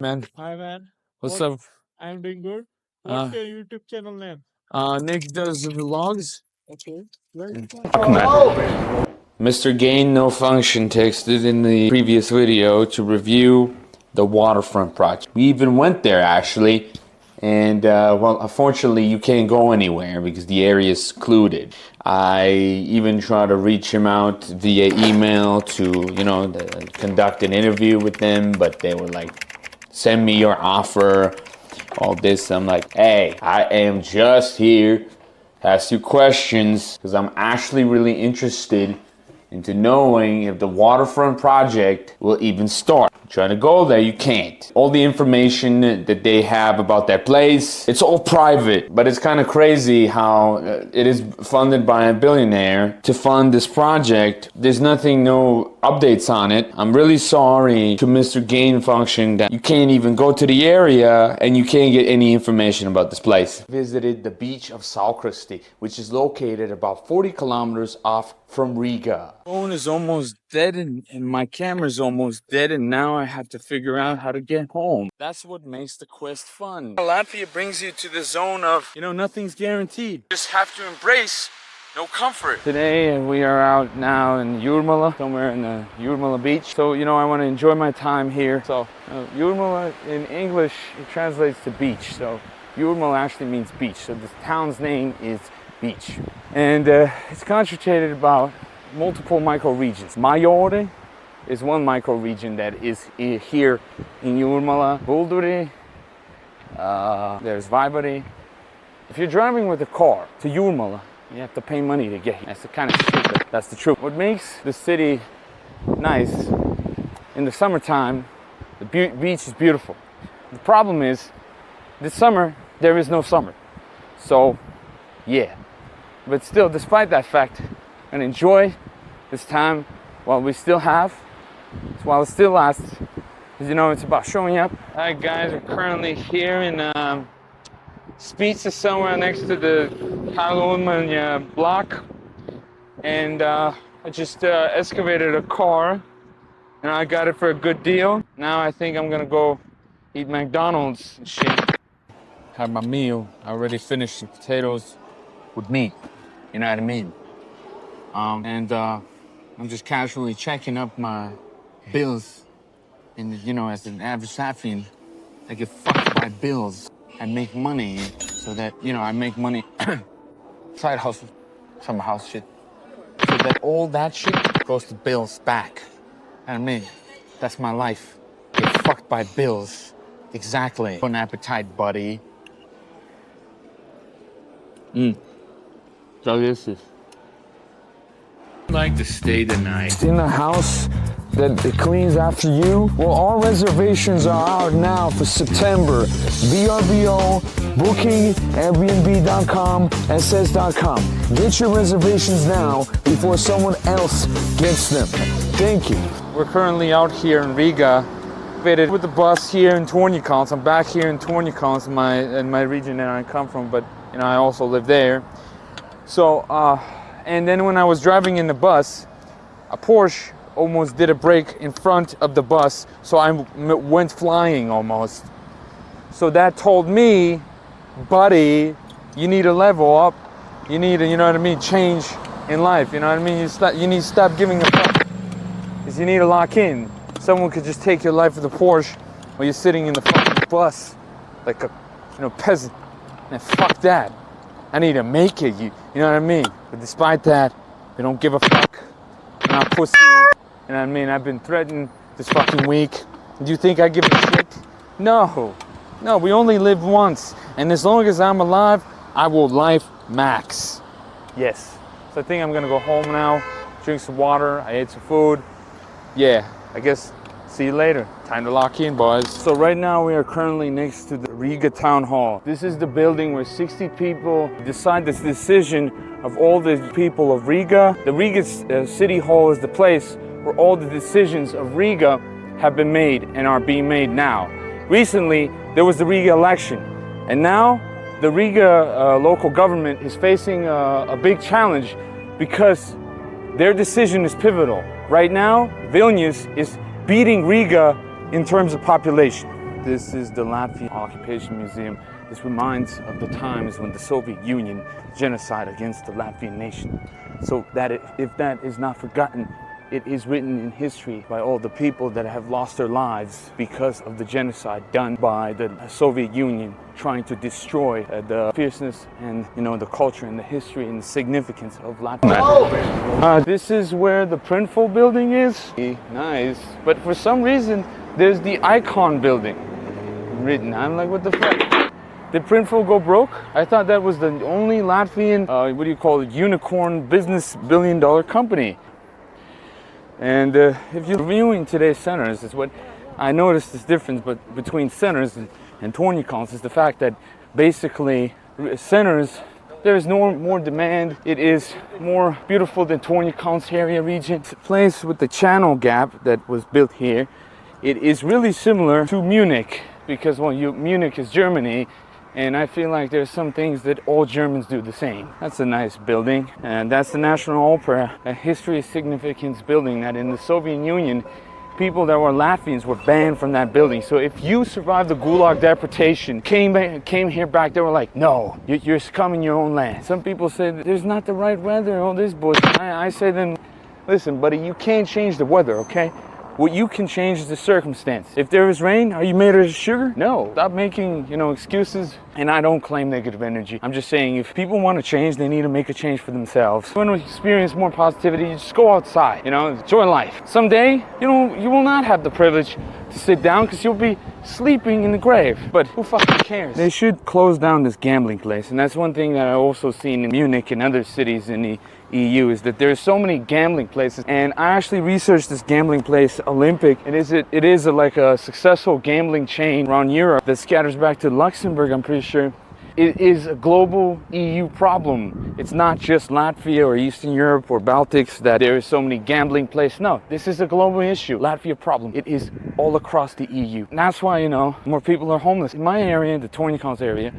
Man, Hi man, what's what? up? I'm doing good. Uh, What's your YouTube channel name? Nick does vlogs. Okay, where you from? Mr. Gain No Function texted in the previous video to review the waterfront project. We even went there actually, and well, unfortunately, you can't go anywhere because the area is secluded. I even tried to reach him out via email to, conduct an interview with them, but they were like, send me your offer, all this. I'm like, hey, I am just here to ask you questions because I'm actually really interested into knowing if the waterfront project will even start. Trying to go there, you can't. All the information that they have about that place, it's all private. But it's kind of crazy how it is funded by a billionaire to fund this project. There's nothing, no updates on it. I'm really sorry to Mr. Gain Function that you can't even go to the area and you can't get any information about this place. Visited the beach of Saulkrasti, which is located about 40 kilometers off from Riga. Phone is almost dead and my camera's almost dead, and now I have to figure out how to get home. That's what makes the quest fun. Latvia brings you to the zone of, nothing's guaranteed. You just have to embrace no comfort. Today we are out now in Jurmala, somewhere in the Jurmala beach. So, I want to enjoy my time here. So, Jurmala in English, it translates to beach. So, Jurmala actually means beach. So, the town's name is Beach. And it's concentrated about multiple microregions. Majore is one microregion that is here in Jūrmala. Bulduri, there's Vibari. If you're driving with a car to Jūrmala, you have to pay money to get here. That's the kind of shit, but that's the truth. What makes the city nice in the summertime, the beach is beautiful. The problem is, this summer, there is no summer. So, yeah. But still, despite that fact, I'm gonna enjoy this time while we still have, while it still lasts. Because it's about showing up. Alright guys, we're currently here in Cēsis, somewhere next to the Kalumanya block. And I just excavated a car and I got it for a good deal. Now I think I'm gonna go eat McDonald's and shit. Had my meal. I already finished the potatoes with meat. You know what I mean? And I'm just casually checking up my bills. And as an average Latvian, I get fucked by bills. I make money so that, I make money, side hustle, summer house shit. So that all that shit goes to bills back. You know what I mean? That's my life. Get fucked by bills. Exactly. Bon appetite, buddy. So this is like to stay the night in a house that it cleans after you. Well, all reservations are out now for September. VRBO, booking, Airbnb.com, SS.com. Get your reservations now before someone else gets them. Thank you. We're currently out here in Riga, fitted with the bus here in Torņakalns. I'm back here in Torņakalns, in my region that I come from, but I also live there. So, and then when I was driving in the bus, a Porsche almost did a brake in front of the bus, so I went flying almost. So that told me, buddy, you need to level up. You need to, change in life. You know what I mean? You need to stop giving a fuck. Because you need to lock in. Someone could just take your life with a Porsche while you're sitting in the fucking bus like a, peasant. And fuck that. I need to make it, you know what I mean? But despite that, we don't give a fuck. We're not pussy, you know what I mean? I've been threatened this fucking week. Do you think I give a shit? No, we only live once. And as long as I'm alive, I will life max. Yes. So I think I'm gonna go home now, drink some water, I ate some food. Yeah, I guess see you later. Time to lock in, boys. So right now we are currently next to the Riga Town Hall. This is the building where 60 people decide this decision of all the people of Riga. The Riga City Hall is the place where all the decisions of Riga have been made and are being made now. Recently, there was the Riga election, and now the Riga local government is facing a big challenge because their decision is pivotal. Right now, Vilnius is beating Riga in terms of population. This is the Latvian Occupation Museum. This reminds of the times when the Soviet Union genocide against the Latvian nation. So that if that is not forgotten, it is written in history by all the people that have lost their lives because of the genocide done by the Soviet Union, trying to destroy the fierceness and the culture and the history and the significance of Latvia. This is where the Printful building is. Nice, but for some reason there's the Icon building written. I'm like, what the fuck? Did Printful go broke? I thought that was the only Latvian, what do you call it, unicorn business billion-dollar company. And if you're reviewing today's centers, is what I noticed this difference between centers and Torņakalns is the fact that basically centers, there is no more demand. It is more beautiful than Torņakalns area region. It's a place with the channel gap that was built here. It is really similar to Munich because Munich is Germany. And I feel like there's some things that all Germans do the same. That's a nice building. And that's the National Opera, a history significance building that in the Soviet Union, people that were Latvians were banned from that building. So if you survived the Gulag deportation, came here back, they were like, no, you're scumming your own land. Some people say that there's not the right weather, all this bullshit. I say then, listen, buddy, you can't change the weather, okay? What you can change is the circumstance. If there is rain, are you made of sugar? No. Stop making, excuses. And I don't claim negative energy. I'm just saying if people want to change, they need to make a change for themselves. When we experience more positivity, you just go outside, enjoy life. Someday, you will not have the privilege to sit down because you'll be sleeping in the grave. But who fucking cares? They should close down this gambling place. And that's one thing that I also seen in Munich and other cities in the EU is that there's so many gambling places. And I actually researched this gambling place, Olympic. It is like a successful gambling chain around Europe that scatters back to Luxembourg, I'm pretty sure. It is a global EU problem. It's not just Latvia or Eastern Europe or Baltics that there is so many gambling places. No, this is a global issue. Latvia problem. It is all across the EU. And that's why, more people are homeless. In my area, the Torņakalns area,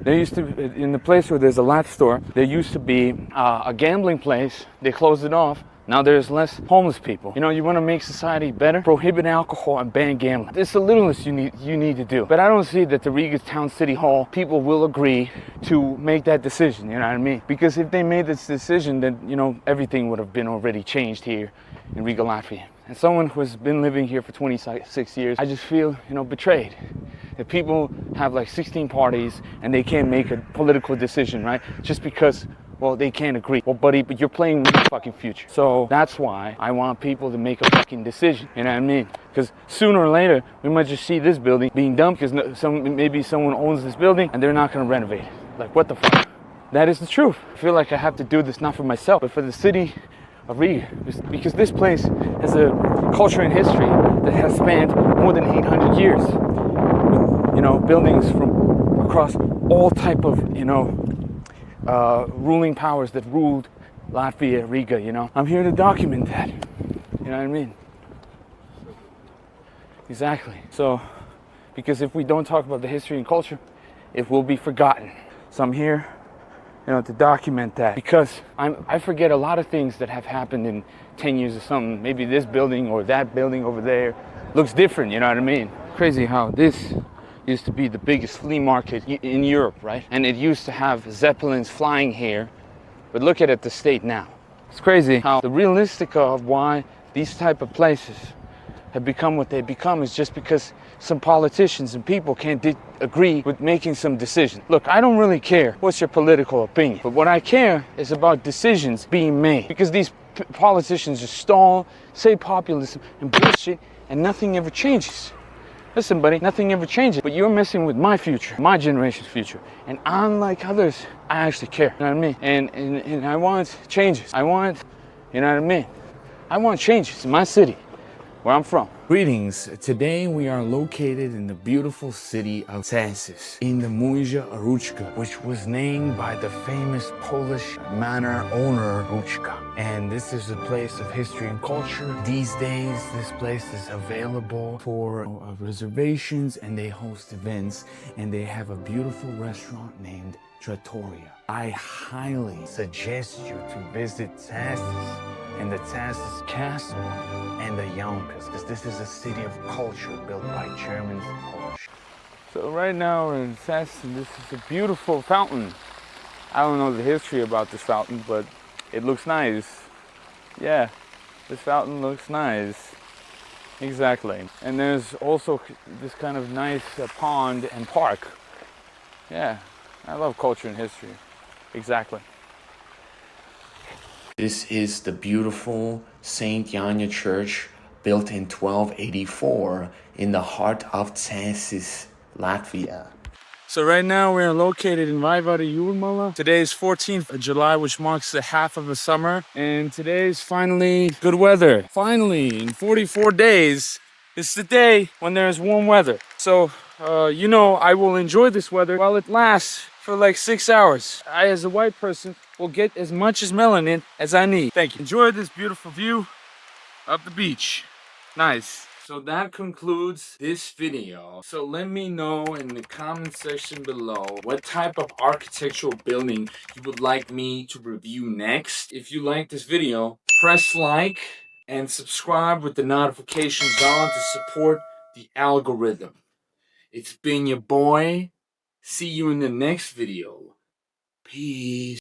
there used to, in the place where there's a Lat store, there used to be a gambling place. They closed it off. Now there's less homeless people. You want to make society better? Prohibit alcohol and ban gambling. It's the littlest you need to do. But I don't see that the Riga Town City Hall people will agree to make that decision, you know what I mean? Because if they made this decision, then, everything would have been already changed here in Riga, Latvia. And someone who has been living here for 26 years, I just feel, betrayed. That people have like 16 parties and they can't make a political decision, right? Just because, they can't agree. Well, buddy, but you're playing with the fucking future. So that's why I want people to make a fucking decision, you know what I mean? Because sooner or later, we might just see this building being dumped because maybe someone owns this building and they're not gonna renovate it. Like, what the fuck? That is the truth. I feel like I have to do this not for myself, but for the city of Riga, because this place has a culture and history that has spanned more than 800 years. With, buildings from across all type of, ruling powers that ruled Latvia, Riga, I'm here to document that. You know what I mean? Exactly. So, because if we don't talk about the history and culture, it will be forgotten. So I'm here, to document that because I forget a lot of things that have happened in 10 years or something. Maybe this building or that building over there looks different, you know what I mean? Crazy how this used to be the biggest flea market in Europe, right? And it used to have Zeppelins flying here, but look at the state now. It's crazy how the realistic of why these type of places have become what they become is just because some politicians and people can't agree with making some decisions. Look, I don't really care what's your political opinion, but what I care is about decisions being made because these politicians just stall, say populism and bullshit, and nothing ever changes. Listen, buddy, nothing ever changes, but you're messing with my future, my generation's future. And unlike others, I actually care, you know what I mean? And I want changes. I want changes in my city, where I'm from. Greetings. Today we are located in the beautiful city of Cēsis in the Muža Rucka, which was named by the famous Polish manor owner Rucka. And this is a place of history and culture. These days, this place is available for reservations and they host events and they have a beautiful restaurant named Trattoria. I highly suggest you to visit Cēsis and the Cēsis Castle and the Yonkers, because this is a city of culture built by Germans and Polish. So right now we're in Cēsis, and this is a beautiful fountain. I don't know the history about this fountain, but it looks nice. Yeah, this fountain looks nice. Exactly. And there's also this kind of nice pond and park. Yeah, I love culture and history. Exactly. This is the beautiful Saint Janja Church, built in 1284 in the heart of Cēsis, Latvia. So right now we're located in Jurmala. Today is 14th of July, which marks the half of the summer. And today is finally good weather. Finally, in 44 days, it's the day when there's warm weather. So, I will enjoy this weather while it lasts for like 6 hours. I, as a white person, will get as much as melanin as I need. Thank you. Enjoy this beautiful view of the beach. Nice. So that concludes this video. So let me know in the comment section below what type of architectural building you would like me to review next. If you like this video, press like and subscribe with the notifications on to support the algorithm. It's been your boy. See you in the next video. Peace.